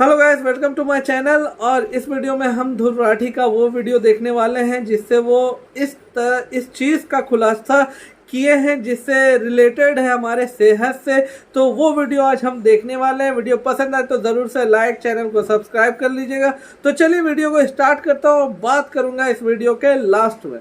Hello guys, welcome to my channel. और इस video में हम ध्रुव राठी का वो वीडियो देखने वाले हैं जिससे वो इस चीज़ का खुलासा किए हैं जिससे रिलेटेड है हमारे सेहत से। तो वो वीडियो आज हम देखने वाले हैं। वीडियो पसंद आए तो ज़रूर से लाइक, चैनल को सब्सक्राइब कर लीजिएगा। तो चलिए वीडियो को स्टार्ट करता हूँ। बात करूँगा इस वीडियो के लास्ट में।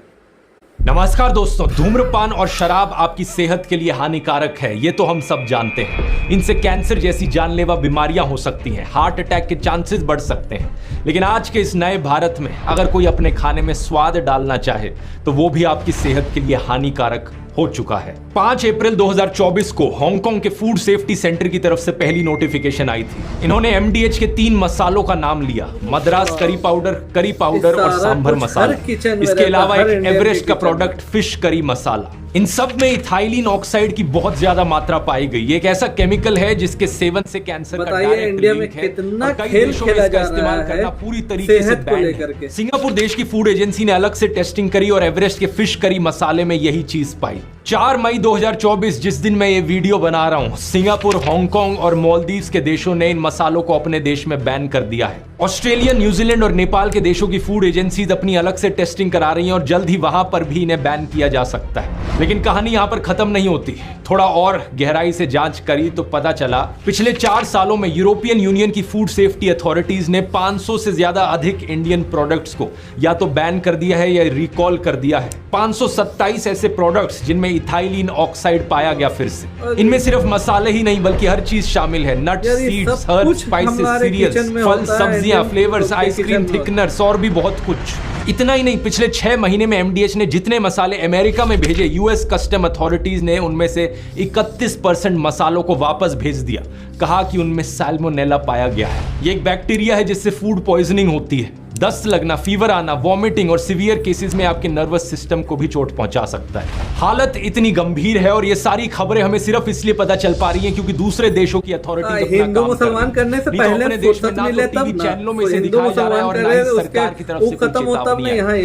नमस्कार दोस्तों, धूम्रपान और शराब आपकी सेहत के लिए हानिकारक है, ये तो हम सब जानते हैं। इनसे कैंसर जैसी जानलेवा बीमारियां हो सकती हैं, हार्ट अटैक के चांसेस बढ़ सकते हैं। लेकिन आज के इस नए भारत में अगर कोई अपने खाने में स्वाद डालना चाहे तो वो भी आपकी सेहत के लिए हानिकारक हो चुका है। 5 अप्रैल 2024 को हांगकांग के फूड सेफ्टी सेंटर की तरफ से पहली नोटिफिकेशन आई थी। इन्होंने एमडीएच के 3 मसालों का नाम लिया, मद्रास करी पाउडर और सांभर मसाला। इसके अलावा एक एवरेस्ट का प्रोडक्ट फिश करी मसाला। इन सब में इथाइलिन ऑक्साइड की बहुत ज्यादा मात्रा पाई गई। ये एक ऐसा केमिकल है जिसके सेवन से कैंसर का डायरेक्ट लिंक है। कई देशों में इसका इस्तेमाल करना पूरी तरीके से बैन है। सिंगापुर देश की फूड एजेंसी ने अलग से टेस्टिंग करी और एवरेस्ट के फिश करी मसाले में यही चीज पाई। 4 मई 2024 जिस दिन मैं ये वीडियो बना रहा हूं, सिंगापुर, हांगकांग और मालदीव्स के देशों ने इन मसालों को अपने देश में बैन कर दिया है। ऑस्ट्रेलिया, न्यूजीलैंड और नेपाल के देशों की फूड एजेंसीज अपनी अलग से टेस्टिंग करा रही हैं और जल्द ही वहां पर भी इन्हें बैन किया जा सकता है। लेकिन कहानी यहां पर खत्म नहीं होती। थोड़ा और गहराई से जांच करी तो पता चला पिछले 4 सालों में यूरोपियन यूनियन की फूड सेफ्टी अथॉरिटीज ने 500 से ज्यादा अधिक इंडियन प्रोडक्ट्स को या तो बैन कर दिया है या रिकॉल कर दिया है। 527 ऐसे प्रोडक्ट्स जिनमें इथाइलिन ऑक्साइड पाया गया फिर से। इनमें सिर्फ मसाले ही नहीं बल्कि हर चीज शामिल है, nuts, seeds, herbs, spices, cereals, फल, सब्जियां, फ्लेवर्स, आइसक्रीम, थिकनर्स और भी बहुत कुछ। इतना ही नहीं, पिछले 6 महीने में एमडीएच ने जितने मसाले अमेरिका में भेजे, यूएस कस्टम अथॉरिटीज ने उनमें से 31% मसालों को वापस भेज दिया। कहा कि उनमें सैल्मोनेला पाया गया है। ये एक बैक्टीरिया है जिससे फूड पॉइजनिंग होती है। दस्त लगना, फीवर आना, वॉमिटिंग और सीवियर केसेस में आपके नर्वस सिस्टम को भी चोट पहुंचा सकता है। हालत इतनी गंभीर है और ये सारी खबरें हमें सिर्फ इसलिए पता चल पा रही हैं क्योंकि दूसरे देशों की अथॉरिटीज हिंदू मुसलमान करने से पहले अपने देश में ना तो टीवी चैनलों में से दिखाया जा रहा है और ना ही सरकार की तरफ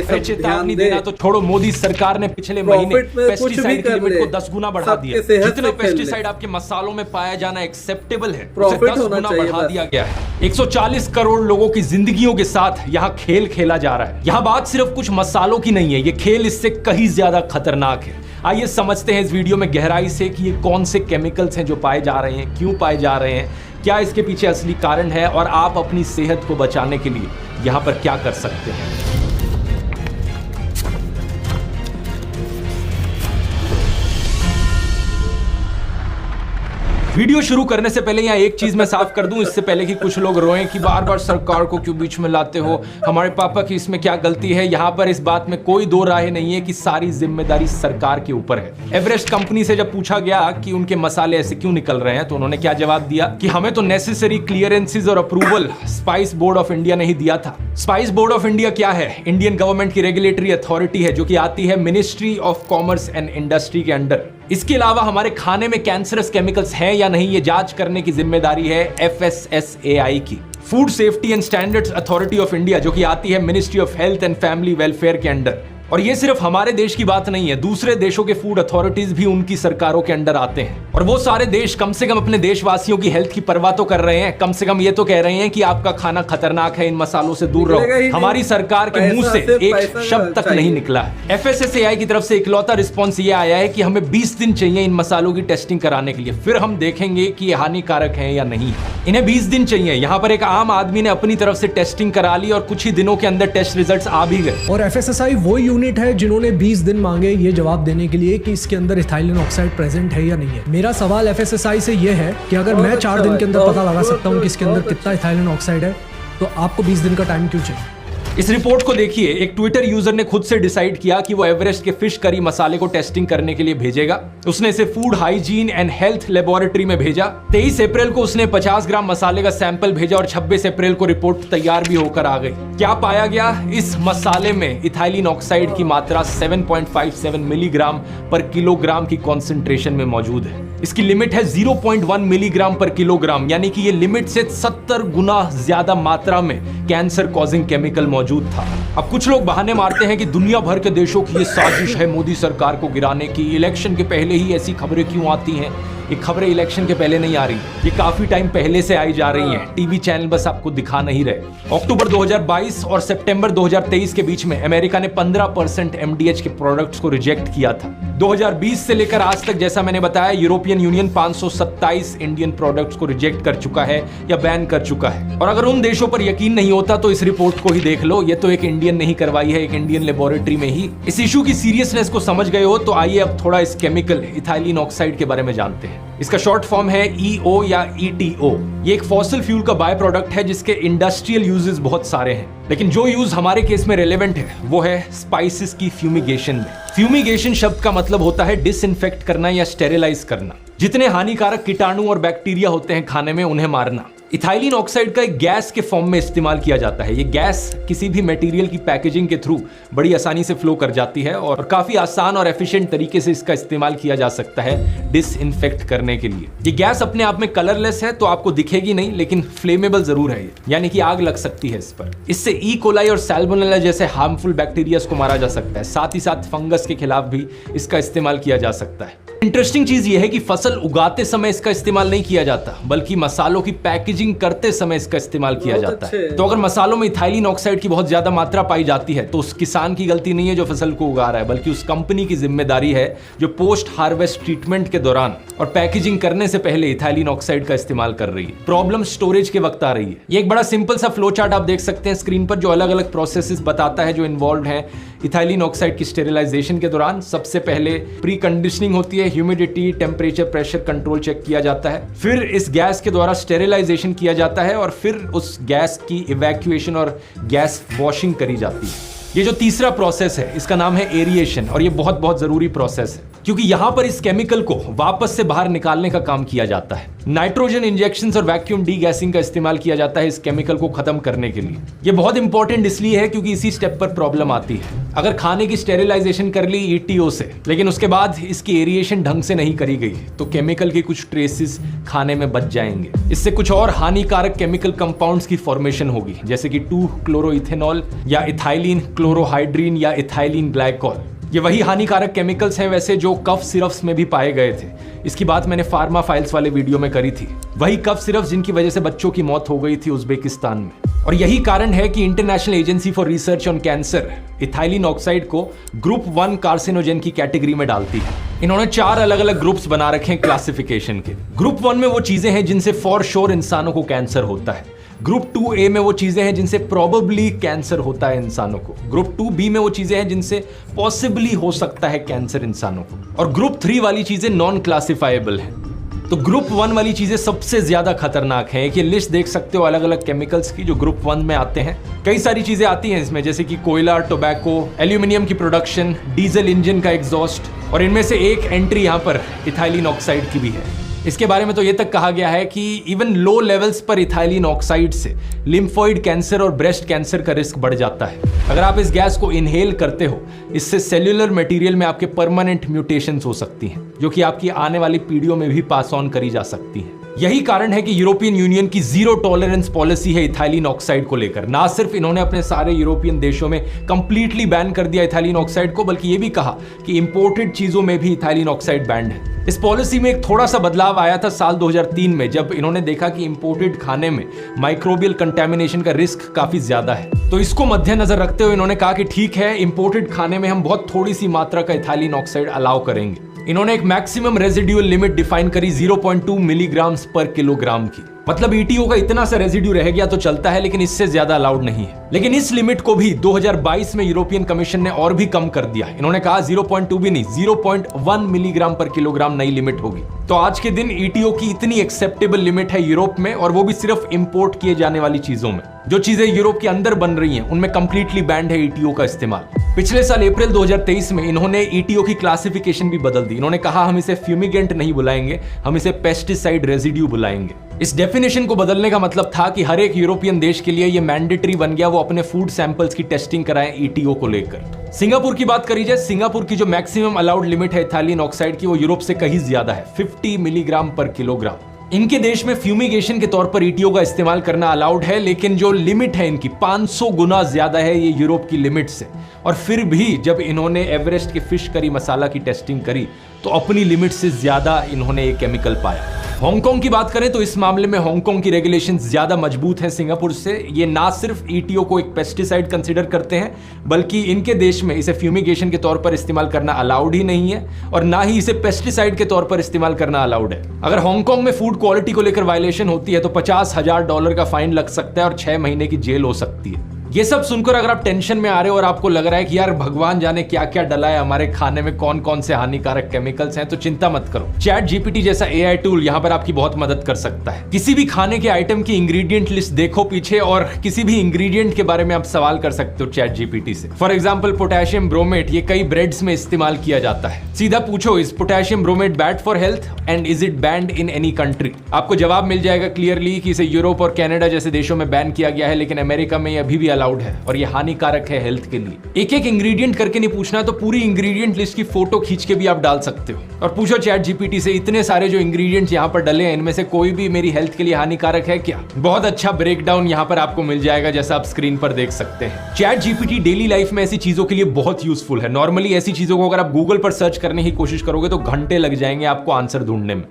से चेतावनी देना तो छोड़ो। मोदी सरकार ने पिछले महीने पेस्टिसाइड की लिमिट को 10 गुना बढ़ा दिया। जितना पेस्टिसाइड आपके मसालों में पाया जाना एक्सेप्टेबल है, उसे 10 गुना बढ़ा दिया गया है। 140 करोड़ लोगों की जिंदगियों के साथ यहाँ खेल खेला जा रहा है। यहाँ बात सिर्फ कुछ मसालों की नहीं है, ये खेल इससे कहीं ज्यादा खतरनाक है। आइए समझते हैं इस वीडियो में गहराई से कि ये कौन से केमिकल्स हैं जो पाए जा रहे हैं, क्यों पाए जा रहे हैं, क्या इसके पीछे असली कारण है और आप अपनी सेहत को बचाने के लिए यहाँ पर क्या कर सकते हैं। वीडियो शुरू करने से पहले यहाँ एक चीज मैं साफ कर दूं, इससे पहले कि कुछ लोग रोएं कि बार बार सरकार को क्यों बीच में लाते हो, हमारे पापा की इसमें क्या गलती है। यहाँ पर इस बात में कोई दो राय नहीं है कि सारी जिम्मेदारी सरकार के ऊपर है। एवरेस्ट कंपनी से जब पूछा गया कि उनके मसाले ऐसे क्यों निकल रहे हैं तो उन्होंने क्या जवाब दिया कि हमें तो नेसेसरी क्लियरेंसेस और approval spice board of India ने ही दिया था। स्पाइस बोर्ड ऑफ इंडिया क्या है? इंडियन गवर्नमेंट की रेगुलेटरी अथॉरिटी है जो कि आती है ministry of commerce and industry के अंडर। इसके अलावा हमारे खाने में कैंसरस केमिकल्स हैं या नहीं ये जांच करने की जिम्मेदारी है FSSAI की, food safety and standards authority of India, जो कि आती है ministry of health and family welfare के अंडर। और ये सिर्फ हमारे देश की बात नहीं है, दूसरे देशों के फूड अथॉरिटीज भी उनकी सरकारों के अंडर आते हैं। और वो सारे देश कम से कम अपने देशवासियों की हेल्थ की परवाह तो कर रहे हैं, कम से कम ये तो कह रहे हैं कि आपका खाना खतरनाक है, इन मसालों से दूर रहो। हमारी सरकार के मुंह से एक शब्द तक नहीं निकला है। FSSAI की तरफ से इकलौता रिस्पॉन्स ये आया है कि हमें 20 दिन चाहिए इन मसालों की टेस्टिंग कराने के लिए, फिर हम देखेंगे कि ये हानिकारक है या नहीं। इन्हें 20 दिन चाहिए। यहाँ पर एक आम आदमी ने अपनी तरफ से टेस्टिंग करा ली और कुछ ही दिनों के अंदर टेस्ट रिजल्ट्स आ भी गए। और FSSAI वो यूनिट है जिन्होंने 20 दिन मांगे ये जवाब देने के लिए कि इसके अंदर इथाइलिन ऑक्साइड प्रेजेंट है या नहीं है। मेरा सवाल FSSAI से ये है कि अगर मैं 4 दिन के अंदर पता लगा सकता हूँ कि इसके अंदर कितना इथाइलिन ऑक्साइड है तो आपको 20 दिन का टाइम क्यों चाहिए? इस रिपोर्ट को देखिए, एक ट्विटर यूजर ने खुद से डिसाइड किया कि वो एवरेस्ट के फिश करी मसाले को टेस्टिंग करने के लिए भेजेगा। उसने इसे food hygiene and health laboratory में भेजा। 23 अप्रैल को उसने 50 ग्राम मसाले का सैंपल भेजा और 26 अप्रैल को रिपोर्ट तैयार भी होकर आ गई। क्या पाया गया? इस मसाले में इथाइलिन ऑक्साइड की मात्रा 7.57 मिलीग्राम पर किलोग्राम की कॉन्सेंट्रेशन में मौजूद है। इसकी लिमिट है 0.1 मिलीग्राम पर किलोग्राम, यानी कि ये लिमिट से 70 गुना ज्यादा मात्रा में कैंसर कॉजिंग केमिकल मौजूद था। अब कुछ लोग बहाने मारते हैं कि दुनिया भर के देशों की ये साजिश है मोदी सरकार को गिराने की, इलेक्शन के पहले ही ऐसी खबरें क्यों आती हैं, ये खबरें इलेक्शन के पहले नहीं आ रही, ये काफी टाइम पहले से आई जा रही हैं। टीवी चैनल बस आपको दिखा नहीं रहे। अक्टूबर 2022 और सितंबर 2023 के बीच में अमेरिका ने 15% MDH के प्रोडक्ट्स को रिजेक्ट किया था। 2020 से लेकर आज तक, जैसा मैंने बताया, यूरोपियन यूनियन 527 इंडियन प्रोडक्ट्स को रिजेक्ट कर चुका है या बैन कर चुका है। और अगर उन देशों पर यकीन नहीं होता तो इस रिपोर्ट को ही देख लो। ये तो एक इंडियन नहीं करवाई है, एक इंडियन लेबोरेटरी में ही। इस इशू की सीरियसनेस को समझ गए हो तो आइए अब थोड़ा इस केमिकल इथाइलिन ऑक्साइड के बारे में जानते हैं। इसका शॉर्ट फॉर्म है EO या ETO। ये एक फॉसिल फ्यूल का बाय प्रोडक्ट है जिसके इंडस्ट्रियल यूजेस बहुत सारे हैं, लेकिन जो यूज हमारे केस में रेलेवेंट है वो है स्पाइसेस की फ्यूमिगेशन में। फ्यूमिगेशन शब्द का मतलब होता है डिसइंफेक्ट करना या स्टेरिलाइज करना। जितने हानिकारक कीटाणु और बैक्टीरिया होते हैं खाने में, उन्हें मारना। इथाइलिन ऑक्साइड का एक गैस के फॉर्म में इस्तेमाल किया जाता है। ये गैस किसी भी मटेरियल की पैकेजिंग के थ्रू बड़ी आसानी से फ्लो कर जाती है और काफी आसान और एफिशिएंट तरीके से इसका इस्तेमाल किया जा सकता है डिसइंफेक्ट करने के लिए। ये गैस अपने आप में कलरलेस है तो आपको दिखेगी नहीं, लेकिन फ्लेमेबल जरूर है, यानी कि आग लग सकती है इस पर। इससे ई कोलाई और सैल्मोनेला जैसे हार्मफुल बैक्टीरिया को मारा जा सकता है। साथ ही साथ फंगस के खिलाफ भी इसका इस्तेमाल किया जा सकता है। इंटरेस्टिंग चीज यह है कि फसल उगाते समय इसका इस्तेमाल नहीं किया जाता, बल्कि मसालों की पैकेजिंग करते समय इसका इस्तेमाल किया जाता है। तो अगर मसालों में इथाइलिन ऑक्साइड की बहुत ज्यादा मात्रा पाई जाती है तो उस किसान की गलती नहीं है जो फसल को उगा रहा है, बल्कि उस कंपनी की जिम्मेदारी है जो पोस्ट हार्वेस्ट ट्रीटमेंट के दौरान और पैकेजिंग करने से पहले इथाइलिन ऑक्साइड का इस्तेमाल कर रही है। प्रॉब्लम स्टोरेज के वक्त आ रही है। ये एक बड़ा सिंपल सा फ्लो चार्ट आप देख सकते हैं स्क्रीन पर, जो अलग अलग प्रोसेसेस बताता है जो इन्वॉल्व है इथाइलिन ऑक्साइड की स्टेरिलाइजेशन के दौरान। सबसे पहले प्री कंडीशनिंग होती है, humidity, temperature, pressure control check किया जाता है। फिर इस गैस के द्वारा स्टेरिलाइजेशन किया जाता है और फिर उस गैस की इवैक्यूएशन और गैस वॉशिंग करी जाती है। ये जो तीसरा प्रोसेस है इसका नाम है एरिएशन, और ये बहुत बहुत जरूरी प्रोसेस है क्योंकि यहां पर इस केमिकल को वापस से बाहर निकालने का काम किया जाता है। नाइट्रोजन इंजेक्शंस और वैक्यूम डीगैसिंग का इस्तेमाल किया जाता है इस केमिकल को खत्म करने के लिए। ये बहुत इंपॉर्टेंट इसलिए है क्योंकि इसी स्टेप पर प्रॉब्लम आती है। अगर खाने की स्टेरिलाइजेशन कर ली ETO से, लेकिन उसके बाद इसकी एरिएशन ढंग से नहीं करी गई, तो केमिकल के कुछ ट्रेसेस खाने में बच जाएंगे। इससे कुछ और हानिकारक केमिकल कंपाउंड्स की फॉर्मेशन होगी, जैसे कि 2-क्लोरोइथेनॉल या इथाइलिन क्लोरोहाइड्रीन या इथाइलिन ग्लाइकोल। ये वही हानिकारक केमिकल्स हैं वैसे जो कफ सिरप्स में भी पाए गए थे। इसकी बात मैंने फार्मा फाइल्स वाले वीडियो में करी थी। वही कफ सिरप्स जिनकी वजह से बच्चों की मौत हो गई थी उज्बेकिस्तान में। और यही कारण है कि international agency for research on cancer ethylene oxide को ग्रुप 1 कार्सिनोजेन की कैटेगरी में डालती है। इन्होंने 4 अलग अलग ग्रुप्स बना रखे हैं क्लासिफिकेशन के। ग्रुप 1 में वो चीजें हैं जिनसे फॉर श्योर इंसानों को कैंसर होता है। ग्रुप 2A में वो चीजें हैं जिनसे प्रोबेबली कैंसर होता है इंसानों को। ग्रुप 2B में वो चीजें हैं जिनसे पॉसिबली हो सकता है कैंसर इंसानों को। और ग्रुप 3 वाली चीजें नॉन क्लासिफाइबल हैं। तो ग्रुप 1 वाली चीजें सबसे ज्यादा खतरनाक है। एक ये लिस्ट देख सकते हो अलग अलग केमिकल्स की जो ग्रुप 1 में आते हैं। कई सारी चीजें आती हैं इसमें, जैसे कि कोयला, टोबैको, एल्यूमिनियम की प्रोडक्शन, डीजल इंजन का एग्जॉस्ट, और इनमें से एक एंट्री यहाँ पर इथाइलिन ऑक्साइड की भी है। इसके बारे में तो ये तक कहा गया है कि इवन लो लेवल्स पर इथाइलिन ऑक्साइड से लिम्फोइड कैंसर और ब्रेस्ट कैंसर का रिस्क बढ़ जाता है। अगर आप इस गैस को इनहेल करते हो, इससे सेल्यूलर मटेरियल में आपके परमानेंट म्यूटेशंस हो सकती हैं, जो कि आपकी आने वाली पीढ़ियों में भी पास ऑन करी जा सकती हैं। यही कारण है कि यूरोपियन यूनियन की जीरो टॉलरेंस पॉलिसी है इथाइलिन ऑक्साइड को लेकर। ना सिर्फ इन्होंने अपने सारे यूरोपियन देशों में कंप्लीटली बैन कर दिया इथाइलिन ऑक्साइड को, बल्कि ये भी कहा कि इंपोर्टेड चीजों में भी इथाइलिन ऑक्साइड बैंड है। इस पॉलिसी में एक थोड़ा सा बदलाव आया था साल 2003 में, जब इन्होंने देखा कि इंपोर्टेड खाने में माइक्रोबियल कंटेमिनेशन का रिस्क काफी ज्यादा है। तो इसको मद्देनजर रखते हुए इन्होंने कहा कि ठीक है, इंपोर्टेड खाने में हम बहुत थोड़ी सी मात्रा का इथाइलिन ऑक्साइड अलाउ करेंगे। इन्होंने एक मैक्सिमम रेजिड्यूअल लिमिट डिफाइन करी 0.2 मिलीग्राम पर किलोग्राम की। मतलब ETO का इतना सा रेजिड्यू रह गया तो चलता है, लेकिन इससे ज्यादा अलाउड नहीं है। लेकिन इस लिमिट को भी 2022 में यूरोपियन कमीशन ने और भी कम कर दिया। इन्होंने कहा 0.2 भी नहीं, 0.1 मिलीग्राम पर किलोग्राम नई लिमिट होगी। तो आज के दिन ETO की इतनी एक्सेप्टेबल लिमिट है यूरोप में, और वो भी सिर्फ इंपोर्ट किए जाने वाली चीजों में। जो चीजें यूरोप के अंदर बन रही हैं उनमें कंप्लीटली बैंड है ETO का इस्तेमाल। पिछले साल अप्रैल 2023 में इन्होंने ETO की क्लासिफिकेशन भी बदल दी। इन्होंने कहा हम इसे फ्यूमिगेंट नहीं बुलाएंगे, हम इसे पेस्टिसाइड रेजिड्यू बुलाएंगे। इस डेफिनेशन को बदलने का मतलब था कि हर एक यूरोपियन देश के लिए यह मैंडेटरी बन गया वो अपने फूड सैंपल्स की टेस्टिंग कराएं ETO को लेकर। सिंगापुर की बात करी जाए, सिंगापुर की जो मैक्सिमम अलाउड लिमिट है इथाइलिन ऑक्साइड की, वो यूरोप से कहीं ज्यादा है, 50 मिलीग्राम पर किलोग्राम। इनके देश में फ्यूमिगेशन के तौर पर ETO का इस्तेमाल करना अलाउड है, लेकिन जो लिमिट है इनकी 500 गुना ज्यादा है ये यूरोप की लिमिट से। और फिर भी जब इन्होंने एवरेस्ट के फिश करी मसाला की टेस्टिंग करी तो अपनी लिमिट से ज्यादा इन्होंने ये केमिकल पाया। हांगकांग की बात करें तो इस मामले में हांगकांग की रेगुलेशंस ज्यादा मजबूत हैं सिंगापुर से। ये ना सिर्फ ईटीओ को एक पेस्टिसाइड कंसीडर करते हैं, बल्कि इनके देश में इसे फ्यूमिगेशन के तौर पर इस्तेमाल करना अलाउड ही नहीं है और ना ही इसे पेस्टिसाइड के तौर पर इस्तेमाल करना अलाउड है। अगर हांगकांग में फूड क्वालिटी को लेकर वायलेशन होती है तो $50,000 का फाइन लग सकता है और 6 महीने की जेल हो सकती है। ये सब सुनकर अगर आप टेंशन में आ रहे हो और आपको लग रहा है कि यार भगवान जाने क्या क्या डला है हमारे खाने में, कौन कौन से हानिकारक केमिकल्स हैं, तो चिंता मत करो। चैट जीपीटी जैसा एआई टूल यहाँ पर आपकी बहुत मदद कर सकता है। किसी भी खाने के आइटम की इंग्रेडिएंट लिस्ट देखो पीछे और किसी भी इंग्रेडिएंट के बारे में आप सवाल कर सकते हो चैट जीपीटी से। फॉर एग्जाम्पल पोटेशियम ब्रोमेट, ये कई ब्रेड्स में इस्तेमाल किया जाता है। सीधा पूछो, is potassium bromate bad for health and is it band in any country? आपको जवाब मिल जाएगा क्लियरली कि इसे यूरोप और कनाडा जैसे देशों में बैन किया गया है, लेकिन अमेरिका में ये अभी भी अलाउड है और ये हानिकारक है हेल्थ के लिए। एक एक इंग्रेडिएंट करके नहीं पूछना, तो पूरी इंग्रेडिएंट लिस्ट की फोटो खींच के भी आप डाल सकते हो और पूछो चैट जीपीटी से इतने सारे जो इंग्रेडिएंट्स यहाँ पर डले हैं इनमें से कोई भी मेरी हेल्थ के लिए हानिकारक है क्या? बहुत अच्छा ब्रेकडाउन यहाँ पर आपको मिल जाएगा, जैसा आप स्क्रीन पर देख सकते हैं। चैट जीपीटी डेली लाइफ में ऐसी चीजों के लिए बहुत यूजफुल है। नॉर्मली ऐसी चीजों को अगर आप गूगल पर सर्च करने की कोशिश करोगे तो घंटे लग जाएंगे आपको आंसर ढूंढने में।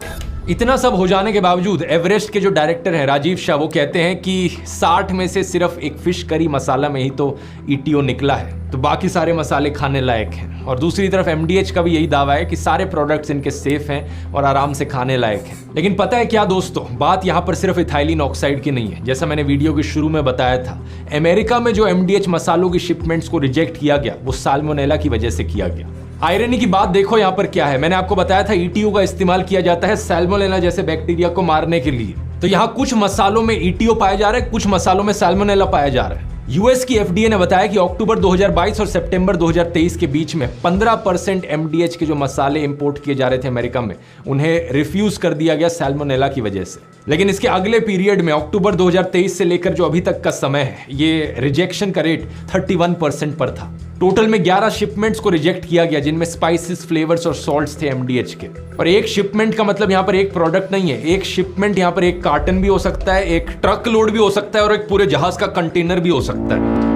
इतना सब हो जाने के बावजूद एवरेस्ट के जो डायरेक्टर हैं राजीव शाह, वो कहते हैं कि 60 में से सिर्फ एक फिश करी मसाला में ही तो ईटीओ निकला है, तो बाकी सारे मसाले खाने लायक हैं। और दूसरी तरफ एमडीएच का भी यही दावा है कि सारे प्रोडक्ट्स इनके सेफ हैं और आराम से खाने लायक हैं। लेकिन पता है क्या दोस्तों, बात यहाँ पर सिर्फ इथाइलिन ऑक्साइड की नहीं है। जैसा मैंने वीडियो के शुरू में बताया था, अमेरिका में जो एमडीएच मसालों की शिपमेंट्स को रिजेक्ट किया गया वो साल्मोनेला की वजह से किया गया। आयरनी की बात देखो यहाँ पर क्या है, मैंने आपको बताया था ईटीओ का इस्तेमाल किया जाता है साल्मोनेला जैसे बैक्टीरिया को मारने के लिए। तो यहाँ कुछ मसालों में ईटीओ पाया जा रहा है, कुछ मसालों में साल्मोनेला पाया जा रहा है। यूएस की एफडीए ने बताया कि अक्टूबर 2022 और सितंबर 2023 के बीच में 15% एमडीएच के जो मसाले इंपोर्ट किए जा रहे थे अमेरिका में, उन्हें रिफ्यूज कर दिया गया साल्मोनेला की वजह से। लेकिन इसके अगले पीरियड में अक्टूबर 2023 से लेकर जो अभी तक का समय है, ये रिजेक्शन का रेट 31% पर था। टोटल में 11 शिपमेंट्स को रिजेक्ट किया गया, जिनमें स्पाइसेस, फ्लेवर्स और सॉल्ट्स थे एमडीएच के। और एक शिपमेंट का मतलब यहाँ पर एक प्रोडक्ट नहीं है, एक शिपमेंट यहाँ पर एक कार्टन भी हो सकता है, एक ट्रक लोड भी हो सकता है और एक पूरे जहाज का कंटेनर भी हो सकता है।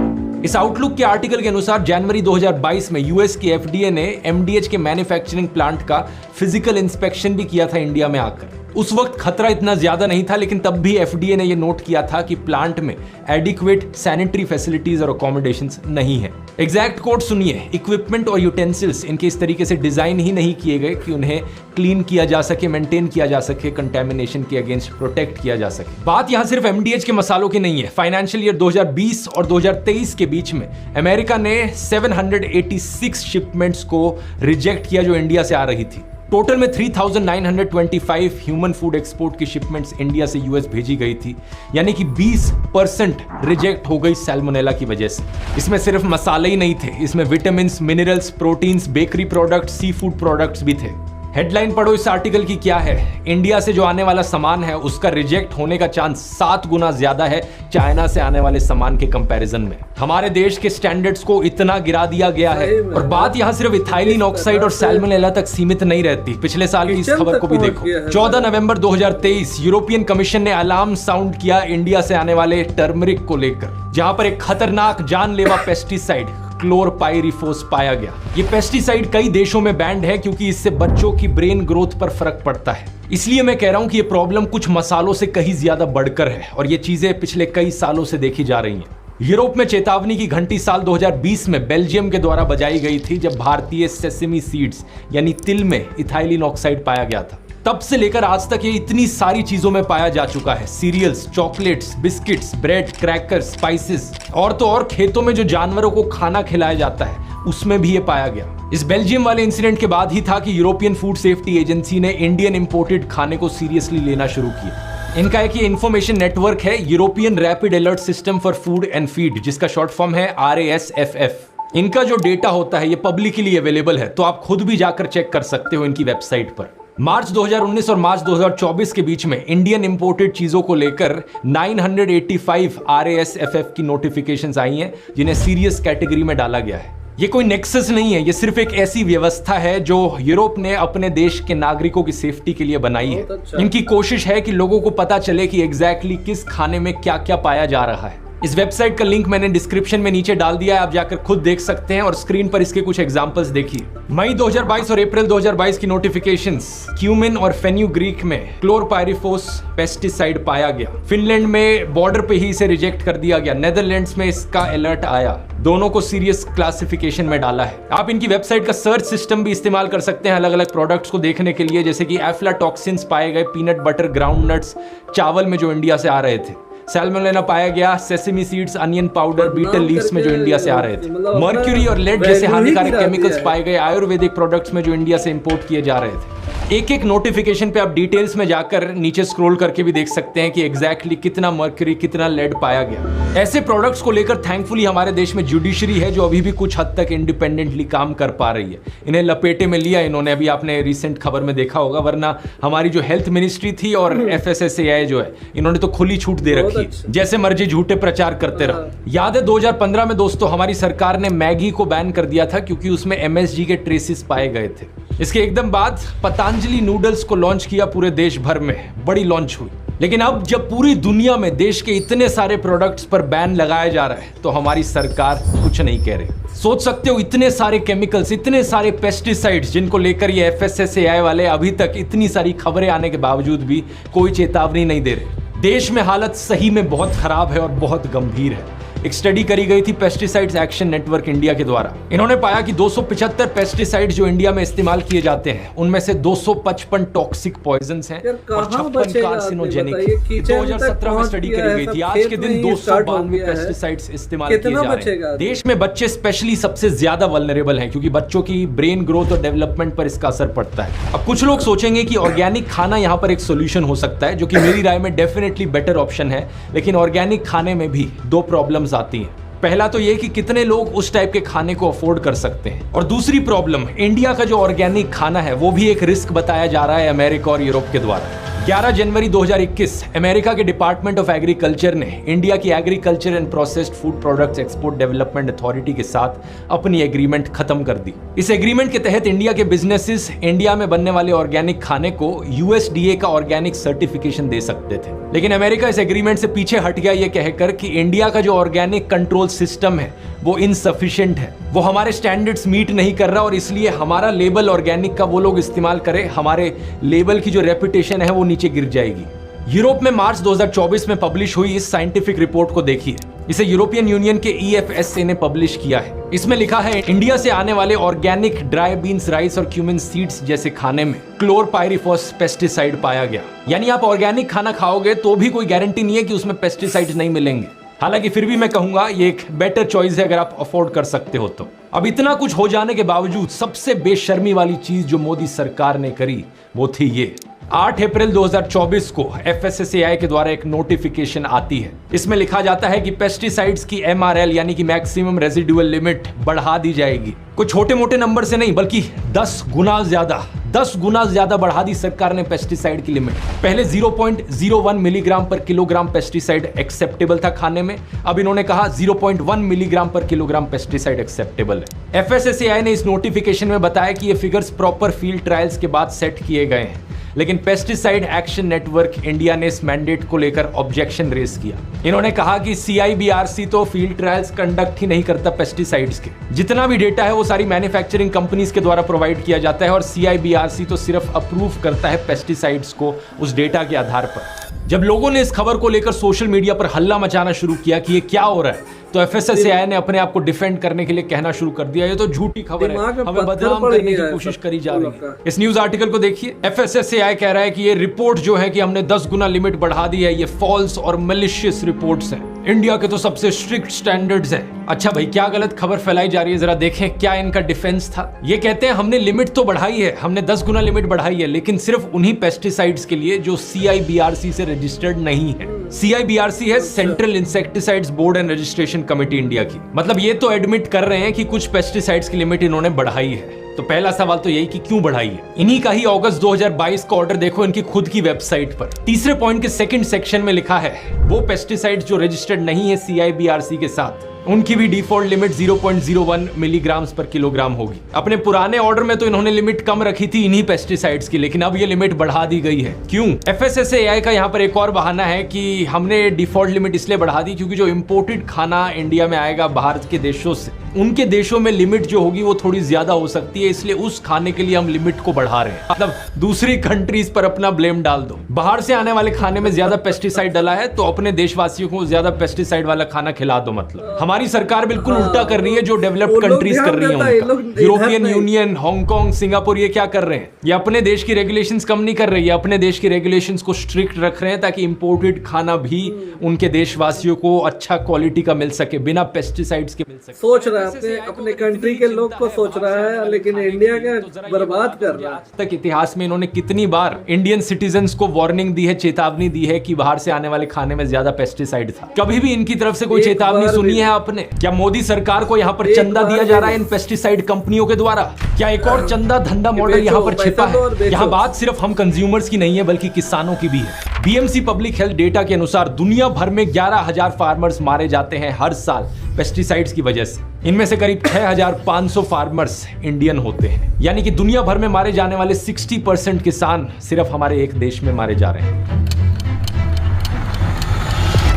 इस आउटलुक के आर्टिकल के अनुसार जनवरी 2022 में यूएस की एफडीए ने एमडीएच के मैन्युफैक्चरिंग प्लांट का फिजिकल इंस्पेक्शन भी किया था इंडिया में आकर। उस वक्त खतरा इतना ज्यादा नहीं था, लेकिन तब भी एफडीए ने यह नोट किया था कि प्लांट में एडिक्वेट सैनिटरी फैसिलिटीज और अकोमोडेशंस नहीं है। एग्जैक्ट कोड सुनिए, इक्विपमेंट और यूटेंसिल्स इनके इस तरीके से डिजाइन ही नहीं किए गए कि उन्हें क्लीन किया जा सके, मेंटेन किया जा सके, कंटेमिनेशन के अगेंस्ट प्रोटेक्ट किया जा सके। बात यहां सिर्फ एमडीएच के मसालों की नहीं है। फाइनेंशियल ईयर 2020 और 2023 के बीच में अमेरिका ने 786 शिपमेंट्स को रिजेक्ट किया जो इंडिया से आ रही थी। टोटल में 3925 ह्यूमन फूड एक्सपोर्ट की शिपमेंट्स इंडिया से यूएस भेजी गई थी, यानी कि 20% रिजेक्ट हो गई सैल्मोनेला की वजह से। इसमें सिर्फ मसाले ही नहीं थे, इसमें vitamin, minerals, proteins, bakery products, sea food products भी थे। हेडलाइन पढ़ो इस आर्टिकल की क्या है, इंडिया से जो आने वाला सामान है उसका रिजेक्ट होने का चांस 7 गुना ज्यादा है चाइना से आने वाले सामान के कंपैरिजन में। हमारे देश के स्टैंडर्ड्स को इतना गिरा दिया गया है। और बात यहाँ सिर्फ इथाइलिन ऑक्साइड और सैल्मोनेला तक सीमित नहीं रहती। पिछले साल की इस खबर को भी देखो। 14 नवंबर 2023 यूरोपियन कमीशन ने अलार्म साउंड किया इंडिया से आने वाले टर्मरिक को लेकर, जहां पर एक खतरनाक जानलेवा पेस्टिसाइड क्लोरपाइरिफोस पाया गया। ये पेस्टिसाइड कई देशों में बैंड है क्योंकि इससे बच्चों की ब्रेन ग्रोथ पर फर्क पड़ता है। इसलिए मैं कह रहा हूं कि ये प्रॉब्लम कुछ मसालों से कहीं ज्यादा बढ़कर है और ये चीजें पिछले कई सालों से देखी जा रही हैं। यूरोप में चेतावनी की घंटी साल 2020 में बेल्जियम के द्वारा बजाई गई थी, जब भारतीय सेसेमी सीड्स यानी तिल में इथाइलिन ऑक्साइड पाया गया था। तब से लेकर आज तक ये इतनी सारी चीजों में पाया जा चुका है। Cereals, chocolates, biscuits, bread, crackers, spices और तो और खेतों में जो जानवरों को खाना खिलाया जाता है उसमें भी ये पाया गया। इस बेल्जियम वाले इंसिडेंट के बाद ही था कि यूरोपियन फूड सेफ्टी एजेंसी ने इंडियन इंपोर्टेड खाने को सीरियसली लेना शुरू किया। इनका एक ये इंफॉर्मेशन नेटवर्क है, European rapid alert system for food and feed, जिसका शॉर्ट फॉर्म है RASFF। इनका जो डेटा होता है ये पब्लिकली अवेलेबल है, तो आप खुद भी जाकर चेक कर सकते हो इनकी वेबसाइट पर। मार्च 2019 और मार्च 2024 के बीच में इंडियन इंपोर्टेड चीजों को लेकर 985 RASFF की नोटिफिकेशंस आई हैं, जिन्हें सीरियस कैटेगरी में डाला गया है। ये कोई नेक्सस नहीं है, ये सिर्फ एक ऐसी व्यवस्था है जो यूरोप ने अपने देश के नागरिकों की सेफ्टी के लिए बनाई है। इनकी कोशिश है कि लोगों को पता चले कि एग्जैक्टली किस खाने में क्या क्या पाया जा रहा है। इस वेबसाइट का लिंक मैंने डिस्क्रिप्शन में नीचे डाल दिया है, आप जाकर खुद देख सकते हैं और स्क्रीन पर इसके कुछ एग्जांपल्स देखिए। मई 2022 और अप्रैल 2022 की नोटिफिकेशंस, क्यूमिन और फेन्यूग्रीक में क्लोरपायरिफॉस पेस्टिसाइड पाया गया। फिनलैंड में बॉर्डर पे ही इसे रिजेक्ट कर दिया गया। नेदरलैंड्स में इसका अलर्ट आया। दोनों को सीरियस क्लासिफिकेशन में डाला है। आप इनकी वेबसाइट का सर्च सिस्टम भी इस्तेमाल कर सकते हैं अलग अलग प्रोडक्ट्स को देखने के लिए, जैसे कि एफ्लाटॉक्सिन्स पाए गए पीनट बटर, ग्राउंड नट्स, चावल में जो इंडिया से आ रहे थे। सैल्मोनेला पाया गया sesame seeds, onion powder, betel leaves में जो इंडिया से आ रहे थे। मर्क्यूरी और लेड जैसे हानिकारक केमिकल्स पाए गए आयुर्वेदिक प्रोडक्ट्स में जो इंडिया से इंपोर्ट किए जा रहे थे। एक एक नोटिफिकेशन पे आप डिटेल्स में जाकर नीचे स्क्रॉल करके भी देख सकते हैं कि एग्जैक्टली कितना मर्क्यूरी, कितना लेड पाया गया। ऐसे प्रोडक्ट्स को लेकर थैंकफुली हमारे देश में जुडिशरी है जो अभी भी कुछ हद तक इंडिपेंडेंटली काम कर पा रही है। इन्हें लपेटे में लिया इन्होंने, अभी आपने रिसेंट खबर में देखा होगा, वरना हमारी जो हेल्थ मिनिस्ट्री थी और FSSAI जो है, इन्होंने तो खुली छूट दे रखी है, जैसे मर्जी झूठे प्रचार करते रहो। याद है 2015 में दोस्तों हमारी सरकार ने मैगी को बैन कर दिया था क्योंकि उसमें MSG के ट्रेसेस पाए गए थे। इसके एकदम बाद पतंजलि नूडल्स को लॉन्च किया पूरे देश भर में, बड़ी लॉन्च हुई। लेकिन अब जब पूरी दुनिया में देश के इतने सारे प्रोडक्ट्स पर बैन लगाया जा रहा है तो हमारी सरकार कुछ नहीं कह रही। सोच सकते हो इतने सारे केमिकल्स, इतने सारे पेस्टिसाइड्स जिनको लेकर ये FSSAI वाले अभी तक इतनी सारी खबरें आने के बावजूद भी कोई चेतावनी नहीं दे रहे। देश में हालत सही में बहुत खराब है और बहुत गंभीर है। एक स्टडी करी गई थी पेस्टिसाइड्स एक्शन नेटवर्क इंडिया के द्वारा। इन्होंने पाया कि 275 पेस्टिसाइड्स जो इंडिया में इस्तेमाल किए जाते हैं उनमें से 255 टॉक्सिक पॉइजन्स हैं और 56 कार्सिनोजेनिक हैं। 2017 में स्टडी करी गई थी। आज के दिन 292 पेस्टिसाइड्स इस्तेमाल किए जा रहे हैं। देश में बच्चे स्पेशली सबसे ज्यादा वल्नरेबल हैं क्योंकि बच्चों की ब्रेन ग्रोथ और डेवलपमेंट पर इसका असर पड़ता है। अब कुछ लोग सोचेंगे कि ऑर्गेनिक खाना यहाँ पर एक सोल्यूशन हो सकता है, जो कि मेरी राय में डेफिनेटली बेटर ऑप्शन है। लेकिन ऑर्गेनिक खाने में भी दो प्रॉब्लम्स आती हैं। पहला तो ये कि कितने लोग उस टाइप के खाने को अफोर्ड कर सकते हैं, और दूसरी प्रॉब्लम इंडिया का जो ऑर्गेनिक खाना है वो भी एक रिस्क बताया जा रहा है अमेरिका और यूरोप के द्वारा। 11 जनवरी 2021 अमेरिका के डिपार्टमेंट ऑफ एग्रीकल्चर ने इंडिया की agriculture and processed food products export development authority के साथ अपनी एग्रीमेंट खत्म कर दी। इस एग्रीमेंट के तहत इंडिया के बिजनेसेस इंडिया में बनने वाले ऑर्गेनिक खाने को USDA का ऑर्गेनिक सर्टिफिकेशन दे सकते थे। लेकिन अमेरिका इस एग्रीमेंट से पीछे हट गया ये कहकर कि इंडिया का जो ऑर्गेनिक कंट्रोल सिस्टम है वो इनसफिशिएंट है, वो हमारे स्टैंडर्ड्स मीट नहीं कर रहा, और इसलिए हमारा लेबल ऑर्गेनिक का वो लोग इस्तेमाल करें, हमारे लेबल की जो रेपुटेशन है वो नीचे गिर जाएगी। यूरोप में मार्च 2024 में पब्लिश हुई इस साइंटिफिक रिपोर्ट को देखिए। इसे यूरोपियन यूनियन के EFSA ने पब्लिश किया है। इसमें लिखा है इंडिया से आने वाले ऑर्गेनिक ड्राई बीन्स, राइस और क्यूमिन सीड्स जैसे खाने में क्लोरपायरिफॉस पेस्टिसाइड पाया गया। यानी आप ऑर्गेनिक खाना खाओगे तो भी कोई गारंटी नहीं है कि उसमें पेस्टिसाइड्स नहीं मिलेंगे। हालांकि फिर भी मैं कहूंगा ये एक बेटर चॉइस है अगर आप अफोर्ड कर सकते हो तो। अब इतना कुछ हो जाने के बावजूद सबसे बेशर्मी वाली चीज जो मोदी सरकार ने करी वो थी ये। 8 अप्रैल 2024 को FSSAI के द्वारा एक नोटिफिकेशन आती है। इसमें लिखा जाता है कि पेस्टिसाइड्स की MRL यानी कि मैक्सिमम रेजिडुअल लिमिट बढ़ा दी जाएगी। कोई छोटे मोटे नंबर से नहीं बल्कि 10 गुना ज्यादा बढ़ा दी सरकार ने पेस्टिसाइड की लिमिट। पहले 0.01 मिलीग्राम पर किलोग्राम पेस्टिसाइड एक्सेप्टेबल था खाने में, अब इन्होंने कहा 0.1 मिलीग्राम पर किलोग्राम पेस्टिसाइड एक्सेप्टेबल है। FSSAI ने इस नोटिफिकेशन में बताया कि ये फिगर्स प्रॉपर फील्ड ट्रायल्स के बाद सेट किए गए हैं। लेकिन पेस्टिसाइड एक्शन नेटवर्क इंडिया ने इस मैंडेट को लेकर ऑब्जेक्शन रेज किया। इन्होंने कहा कि CIBRC तो फील्ड ट्रायल्स कंडक्ट ही नहीं करता पेस्टिसाइड्स के। जितना भी डेटा है वो सारी मैन्युफैक्चरिंग कंपनीज के द्वारा प्रोवाइड किया जाता है और CIBRC तो सिर्फ अप्रूव करता है पेस्टिसाइड्स को उस डेटा के आधार पर। जब लोगों ने इस खबर को लेकर सोशल मीडिया पर हल्ला मचाना शुरू किया कि ये क्या हो रहा है, तो FSSAI ने अपने आप को डिफेंड करने के लिए कहना शुरू कर दिया ये तो झूठी खबर है, हमें बदनाम करने की कोशिश करी जा रही है। इस न्यूज आर्टिकल को देखिए। FSSAI कह रहा है कि ये रिपोर्ट जो है कि हमने 10 गुना लिमिट बढ़ा दी है, ये फॉल्स और मैलिशियस रिपोर्ट्स हैं। इंडिया के तो सबसे स्ट्रिक्ट स्टैंडर्ड्स हैं। अच्छा भाई, क्या गलत खबर फैलाई जा रही है, जरा देखें क्या इनका डिफेंस था। ये कहते हैं हमने लिमिट तो बढ़ाई है, हमने 10 गुना लिमिट बढ़ाई है, लेकिन सिर्फ उन्हीं पेस्टिसाइड्स के लिए जो CIBRC से रजिस्टर्ड नहीं है। CIBRC है central insecticides board and registration committee India की। मतलब ये तो एडमिट कर रहे हैं कि कुछ पेस्टिसाइड्स की लिमिट इन्होंने बढ़ाई है। तो पहला सवाल तो यही कि क्यों बढ़ाई है। इन्हीं का ही अगस्त 2022 का ऑर्डर देखो इनकी खुद की वेबसाइट पर। तीसरे पॉइंट के सेकंड सेक्शन में लिखा है वो पेस्टिसाइड्स जो रजिस्टर्ड नहीं है CIBRC के साथ उनकी भी डिफॉल्ट लिमिट 0.01 मिलीग्राम्स पर किलोग्राम होगी। अपने पुराने ऑर्डर में तो इन्होंने लिमिट कम रखी थी इन्हीं पेस्टिसाइड्स की, लेकिन अब ये लिमिट बढ़ा दी गई है। क्यों? FSSAI का यहाँ पर एक और बहाना है कि हमने डिफॉल्ट लिमिट इसलिए बढ़ा दी क्योंकि जो इंपोर्टेड खाना इंडिया में आएगा बाहर के देशों से, उनके देशों में लिमिट जो होगी वो थोड़ी ज्यादा हो सकती है, इसलिए उस खाने के लिए हम लिमिट को बढ़ा रहे हैं। मतलब दूसरी कंट्रीज पर अपना ब्लेम डाल दो। बाहर से आने वाले खाने में ज्यादा पेस्टिसाइड डाला है तो अपने देशवासियों को ज्यादा पेस्टिसाइड वाला खाना खिला दो। मतलब हमारी सरकार बिल्कुल उल्टा कर रही है जो डेवलप्ड कंट्रीज कर रही है। यूरोपियन यूनियन, हांगकांग, सिंगापुर ये क्या कर रहे हैं? ये अपने देश की रेगुलेशंस कम नहीं कर रही है, अपने देश की रेगुलेशंस को स्ट्रिक्ट रख रहे हैं ताकि इंपोर्टेड खाना भी उनके देशवासियों को अच्छा क्वालिटी का मिल सके, बिना पेस्टिसाइड्स के मिल सके। सोच रहा है अपने कंट्री के लोग को सोच रहा है, लेकिन इंडिया का बर्बाद कर रहा है। आज तक इतिहास में इन्होंने कितनी बार इंडियन सिटीजन्स को वार्निंग दी है, चेतावनी दी है कि बाहर से आने वाले खाने में ज्यादा पेस्टिसाइड था? कभी भी इनकी तरफ से कोई चेतावनी सुनी है आपने? क्या मोदी सरकार को यहाँ पर चंदा दिया जा रहा है इन पेस्टिसाइड कंपनियों के द्वारा? क्या एक और चंदा धंधा मॉडल यहाँ पर छिपा है? यहाँ बात सिर्फ हम कंज्यूमर्स की नहीं है बल्कि किसानों की भी है। बीएमसी पब्लिक हेल्थ डेटा के अनुसार दुनिया भर में 11,000 फार्मर्स मारे जाते हैं हर साल पेस्टिसाइड्स की वजह से। इनमें से करीब 6,500 फार्मर्स इंडियन होते हैं, यानी कि दुनिया भर में मारे जाने वाले 60% किसान सिर्फ हमारे एक देश में मारे जा रहे हैं।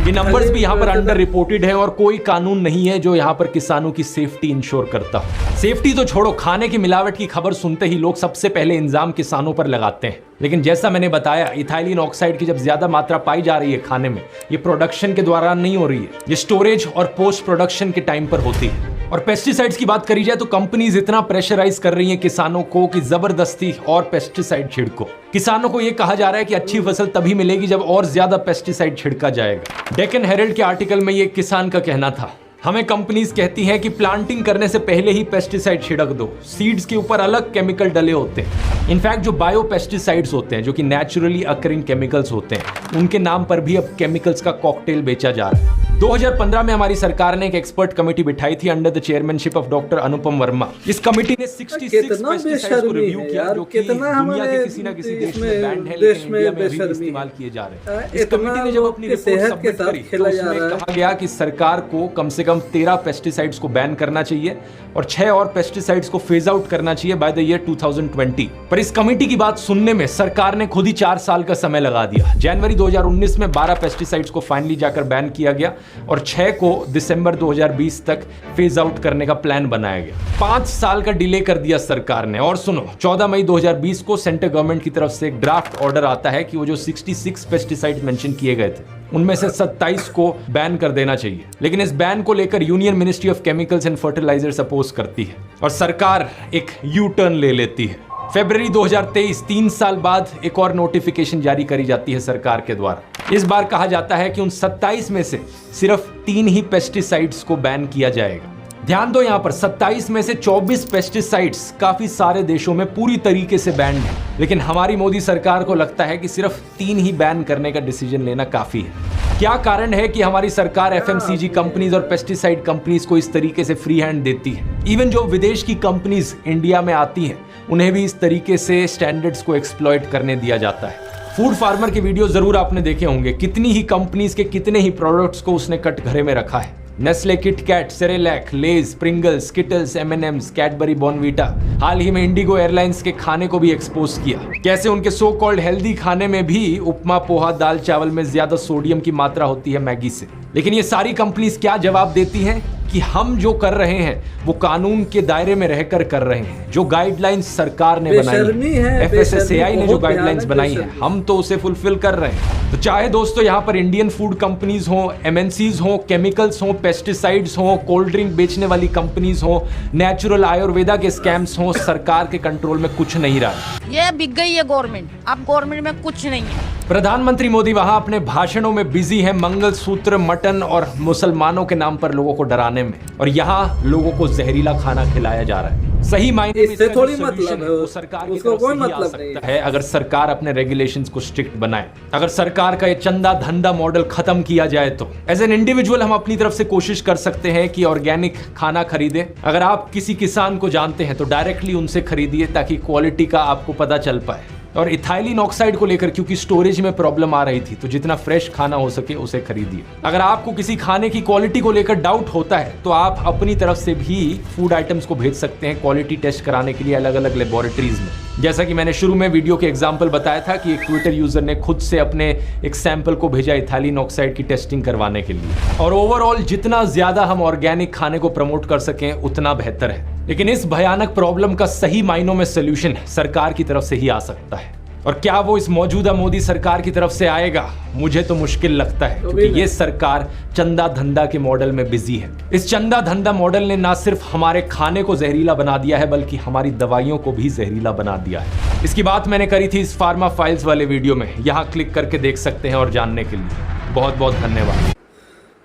ये नंबर्स भी यहाँ पर अंडर रिपोर्टेड है और कोई कानून नहीं है जो यहाँ पर किसानों की सेफ्टी इंश्योर करता हो। सेफ्टी तो छोड़ो, खाने की मिलावट की खबर सुनते ही लोग सबसे पहले इल्जाम किसानों पर लगाते हैं। लेकिन जैसा मैंने बताया, इथाइलिन ऑक्साइड की जब ज्यादा मात्रा पाई जा रही है खाने में, ये प्रोडक्शन के द्वारा नहीं हो रही है, ये स्टोरेज और पोस्ट प्रोडक्शन के टाइम पर होती है। और पेस्टिसाइड्स की बात करी जाए तो कंपनीज इतना प्रेशराइज कर रही हैं किसानों को कि जबरदस्ती और पेस्टिसाइड छिड़को। किसानों को यह कहा जा रहा है कि अच्छी फसल तभी मिलेगी जब और ज्यादा पेस्टिसाइड छिड़का जाएगा। डेक्कन हेरल्ड के आर्टिकल में ये किसान का कहना था, हमें कंपनीज कहती हैं कि प्लांटिंग करने से पहले ही पेस्टिसाइड छिड़क दो, सीड्स के ऊपर अलग केमिकल डले होते हैं। इनफैक्ट जो बायो पेस्टिसाइड्स होते हैं, जो कि नेचुरली अकरिंग केमिकल्स होते हैं, उनके नाम पर भी अब केमिकल्स का कॉकटेल बेचा जा रहा है। 2015 में हमारी सरकार ने एक एक्सपर्ट कमेटी बिठाई थी under the chairmanship of doctor Anupam Verma. इस कमेटी ने 66 पेस्टिसाइड्स को रिव्यू किया जो कि दुनिया के किसी न किसी देश में बैंड है, लेकिन इंडिया में भी इस्तेमाल किए जा रहे हैं। इस कमेटी ने जब अपनी रिपोर्ट सबमिट करी तो उसमें कहा गया कि सरकार को कम से कम 13 पेस्टिसाइड्स को बैन करना चाहिए और 6 और पेस्टिसाइड्स को फेज आउट करना चाहिए बाय द ईयर 2020। पर इस कमेटी की बात सुनने में सरकार ने खुद ही 4 साल का समय लगा दिया। जनवरी 2019 में 12 पेस्टिसाइड्स को फाइनली जाकर बैन किया गया और 6 को दिसंबर 2020 तक फेज आउट करने का प्लान बनाया गया। 5 साल का डिले कर दिया सरकार ने। और सुनो, 14 मई 2020 को सेंट्रल गवर्नमेंट की तरफ से एक ड्राफ्ट ऑर्डर आता है कि वो जो 66 पेस्टिसाइड मेंशन किए गए थे उनमें से 27 को बैन कर देना चाहिए। लेकिन इस बैन को लेकर Union Ministry of Chemicals and Fertilisers oppose करती है और सरकार एक यू टर्न ले लेती है। फरवरी 2023, 3 साल बाद एक और नोटिफिकेशन जारी करी जाती है सरकार के द्वारा। इस बार कहा जाता है कि उन 27 में से सिर्फ 3 ही पेस्टिसाइड्स को बैन किया जाएगा। ध्यान दो, यहां पर 27 में से 24 पेस्टिसाइड्स काफी सारे देशों में पूरी तरीके से बैन है, लेकिन हमारी मोदी सरकार को लगता है कि सिर्फ 3 ही बैन करने का डिसीजन लेना काफी है। क्या कारण है कि हमारी सरकार एफएमसीजी कंपनीज और पेस्टिसाइड कंपनीज को इस तरीके से फ्री हैंड देती है? इवन जो विदेश की कंपनीज इंडिया में आती हैं उन्हें भी इस तरीके से स्टैंडर्ड्स को एक्सप्लॉइट करने दिया जाता है। फूड फार्मर के वीडियो जरूर आपने देखे होंगे, कितनी ही कंपनीज के कितने ही प्रोडक्ट्स को उसने कटघरे में रखा है। Nestle, KitKat, Cerelac, Lay's, Pringles, Skittles, M&M's, Cadbury, Bournvita. हाल ही में इंडिगो एयरलाइंस के खाने को भी एक्सपोज किया, कैसे उनके सो कॉल्ड हेल्दी खाने में भी उपमा, पोहा, दाल चावल में ज्यादा सोडियम की मात्रा होती है मैगी से। लेकिन ये सारी कंपनीज क्या जवाब देती हैं कि हम जो कर रहे हैं वो कानून के दायरे में रहकर कर रहे हैं। जो गाइडलाइंस सरकार ने बनाई है, FSSAI ने जो गाइडलाइंस बनाई है, हम तो उसे फुलफिल कर रहे हैं। तो चाहे दोस्तों यहाँ पर इंडियन फूड कंपनीज हो, MNCs हो, केमिकल्स हो, पेस्टिसाइड्स हो, कोल्ड ड्रिंक बेचने वाली कंपनीज हो, नेचुरल आयुर्वेदा के स्कैम्स हो, सरकार के कंट्रोल में कुछ नहीं रहा। ये बिक गई है गवर्नमेंट, अब गवर्नमेंट में कुछ नहीं है। प्रधानमंत्री मोदी वहां अपने भाषणों में बिजी है मंगलसूत्र, मटन और मुसलमानों के नाम पर लोगों को डराने में, और यहाँ लोगों को जहरीला खाना खिलाया जा रहा है। सही मायने में इससे थोड़ी मतलब है, वो सरकार की उसको तरफ कोई से ही आ मतलब सकता नहीं है अगर सरकार अपने रेगुलेशंस को स्ट्रिक्ट बनाए, अगर सरकार का ये चंदा धंधा मॉडल खत्म किया जाए तो एज एन इंडिविजुअल हम अपनी तरफ से कोशिश कर सकते हैं कि ऑर्गेनिक खाना खरीदें। अगर आप किसी किसान को जानते हैं तो डायरेक्टली उनसे खरीदिए ताकि क्वालिटी का आपको पता चल पाए। और इथाइलिन ऑक्साइड को लेकर क्योंकि स्टोरेज में प्रॉब्लम आ रही थी, तो जितना फ्रेश खाना हो सके उसे खरीदिए। अगर आपको किसी खाने की क्वालिटी को लेकर डाउट होता है तो आप अपनी तरफ से भी फूड आइटम्स को भेज सकते हैं क्वालिटी टेस्ट कराने के लिए अलग अलग लेबोरेटरीज में। जैसा कि मैंने शुरू में वीडियो के एग्जाम्पल बताया था कि एक ट्विटर यूजर ने खुद से अपने एक सैंपल को भेजा इथाइलिन ऑक्साइड की टेस्टिंग करवाने के लिए। और ओवरऑल जितना ज्यादा हम ऑर्गेनिक खाने को प्रमोट कर सकें उतना बेहतर है। लेकिन इस भयानक प्रॉब्लम का सही मायनों में सोल्यूशन सरकार की तरफ से ही आ सकता है। और क्या वो इस मौजूदा मोदी सरकार की तरफ से आएगा? मुझे तो मुश्किल लगता है, क्योंकि ये सरकार चंदा धंधा के मॉडल में बिजी है। इस चंदा धंधा मॉडल ने ना सिर्फ हमारे खाने को जहरीला बना दिया है, बल्कि हमारी दवाइयों को भी जहरीला बना दिया है। इसकी बात मैंने करी थी इस फार्मा फाइल्स वाले वीडियो में, यहाँ क्लिक करके देख सकते हैं और जानने के लिए बहुत बहुत धन्यवाद।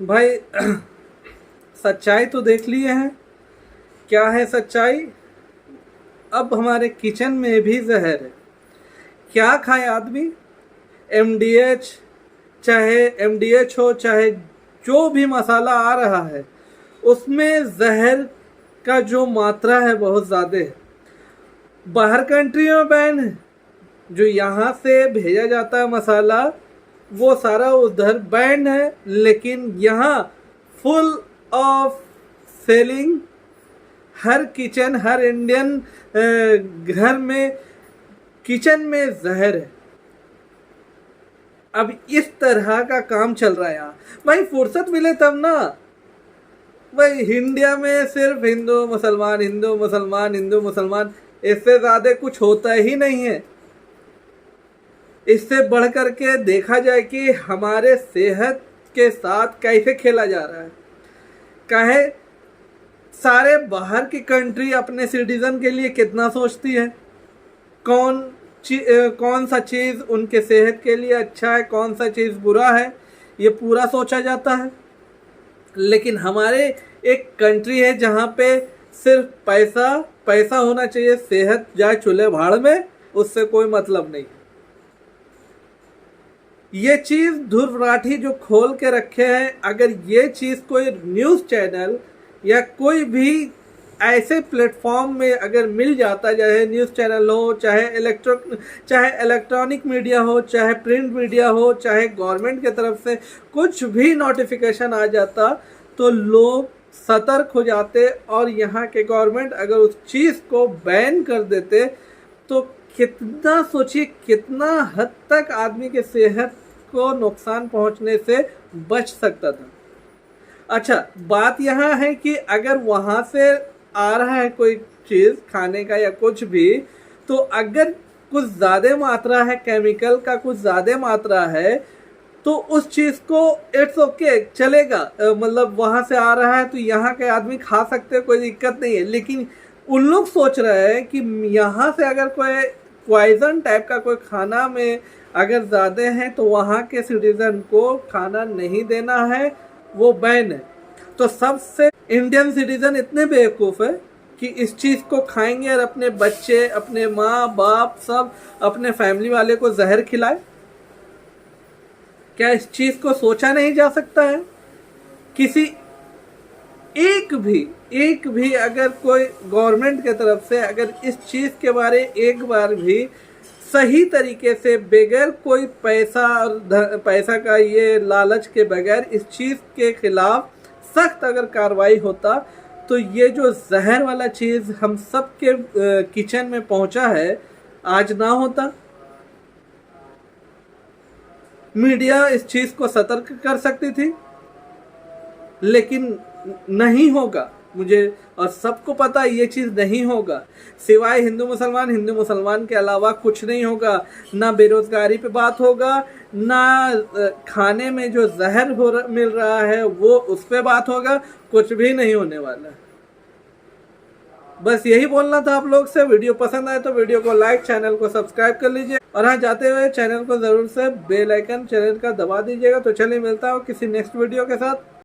भाई सच्चाई तो देख लिए हैं, क्या है सच्चाई? अब हमारे किचन में भी जहर है। क्या खाए आदमी? MDH, चाहे MDH हो, चाहे जो भी मसाला आ रहा है उसमें जहर का जो मात्रा है बहुत ज़्यादा है। बाहर कंट्री में बैन है, जो यहाँ से भेजा जाता है मसाला वो सारा उधर बैन है, लेकिन यहाँ full of selling. Her kitchen, her Indian घर में किचन में जहर है। अब इस तरह का काम चल रहा है यहाँ। भाई फुर्सत मिले तब ना। भाई इंडिया में सिर्फ हिंदू मुसलमान, हिंदू मुसलमान, हिंदू मुसलमान, इससे ज़्यादा कुछ होता ही नहीं है। इससे बढ़ करके देखा जाए कि हमारे सेहत के साथ कैसे खेला जा रहा है। काहे सारे बाहर की कंट्री अपने सिटीजन के लिए कितना सोचती है, कौन सा चीज़ उनके सेहत के लिए अच्छा है, कौन सा चीज़ बुरा है, ये पूरा सोचा जाता है। लेकिन हमारे एक कंट्री है जहाँ पे सिर्फ पैसा होना चाहिए, सेहत जाए चूल्हे भाड़ में, उससे कोई मतलब नहीं। ये चीज़ ध्रुव राठी जो खोल के रखे हैं, अगर ये चीज़ कोई न्यूज़ चैनल या कोई भी ऐसे प्लेटफॉर्म में अगर मिल जाता, चाहे न्यूज़ चैनल हो, चाहे इलेक्ट्रॉनिक मीडिया हो, चाहे प्रिंट मीडिया हो, चाहे गवर्नमेंट की तरफ से कुछ भी नोटिफिकेशन आ जाता, तो लोग सतर्क हो जाते और यहाँ के गवर्नमेंट अगर उस चीज़ को बैन कर देते तो कितना, सोचिए कितना हद तक आदमी के सेहत को नुकसान पहुँचने से बच सकता था। अच्छा, बात यहाँ है कि अगर वहाँ से आ रहा है कोई चीज़ खाने का या कुछ भी, तो अगर कुछ ज़्यादा मात्रा है केमिकल का, कुछ ज़्यादा मात्रा है, तो उस चीज़ को इट्स ओके चलेगा, मतलब वहाँ से आ रहा है तो यहाँ के आदमी खा सकते हैं, कोई दिक्कत नहीं है। लेकिन उन लोग सोच रहे हैं कि यहाँ से अगर कोई पॉइजन टाइप का कोई खाना में अगर ज़्यादा है तो वहाँ के सिटीज़न को खाना नहीं देना है, वो बैन है। तो सबसे इंडियन सिटीज़न इतने बेवकूफ़ है कि इस चीज़ को खाएंगे और अपने बच्चे, अपने माँ बाप, सब अपने फैमिली वाले को जहर खिलाए। क्या इस चीज़ को सोचा नहीं जा सकता है? किसी एक भी अगर कोई गवर्नमेंट के तरफ से अगर इस चीज़ के बारे एक बार भी सही तरीके से, बगैर कोई पैसा का ये लालच के बगैर इस चीज़ के खिलाफ सख्त अगर कार्रवाई होता, तो ये जो जहर वाला चीज़ हम सब के किचन में पहुंचा है आज ना होता। मीडिया इस चीज़ को सतर्क कर सकती थी, लेकिन नहीं होगा। मुझे और सबको पता है ये चीज़ नहीं होगा। सिवाय हिंदू मुसलमान के अलावा कुछ नहीं होगा। ना बेरोजगारी पे बात होगा, ना खाने में जो जहर मिल रहा है वो उस पे बात होगा, कुछ भी नहीं होने वाला। बस यही बोलना था आप लोग से। वीडियो पसंद आए तो वीडियो को लाइक, चैनल को सब्सक्राइब कर लीजिए और हाँ, जाते हुए चैनल को ज़रूर से बेल आइकन चैनल का दबा दीजिएगा। तो चलिए मिलता हूँ किसी नेक्स्ट वीडियो के साथ।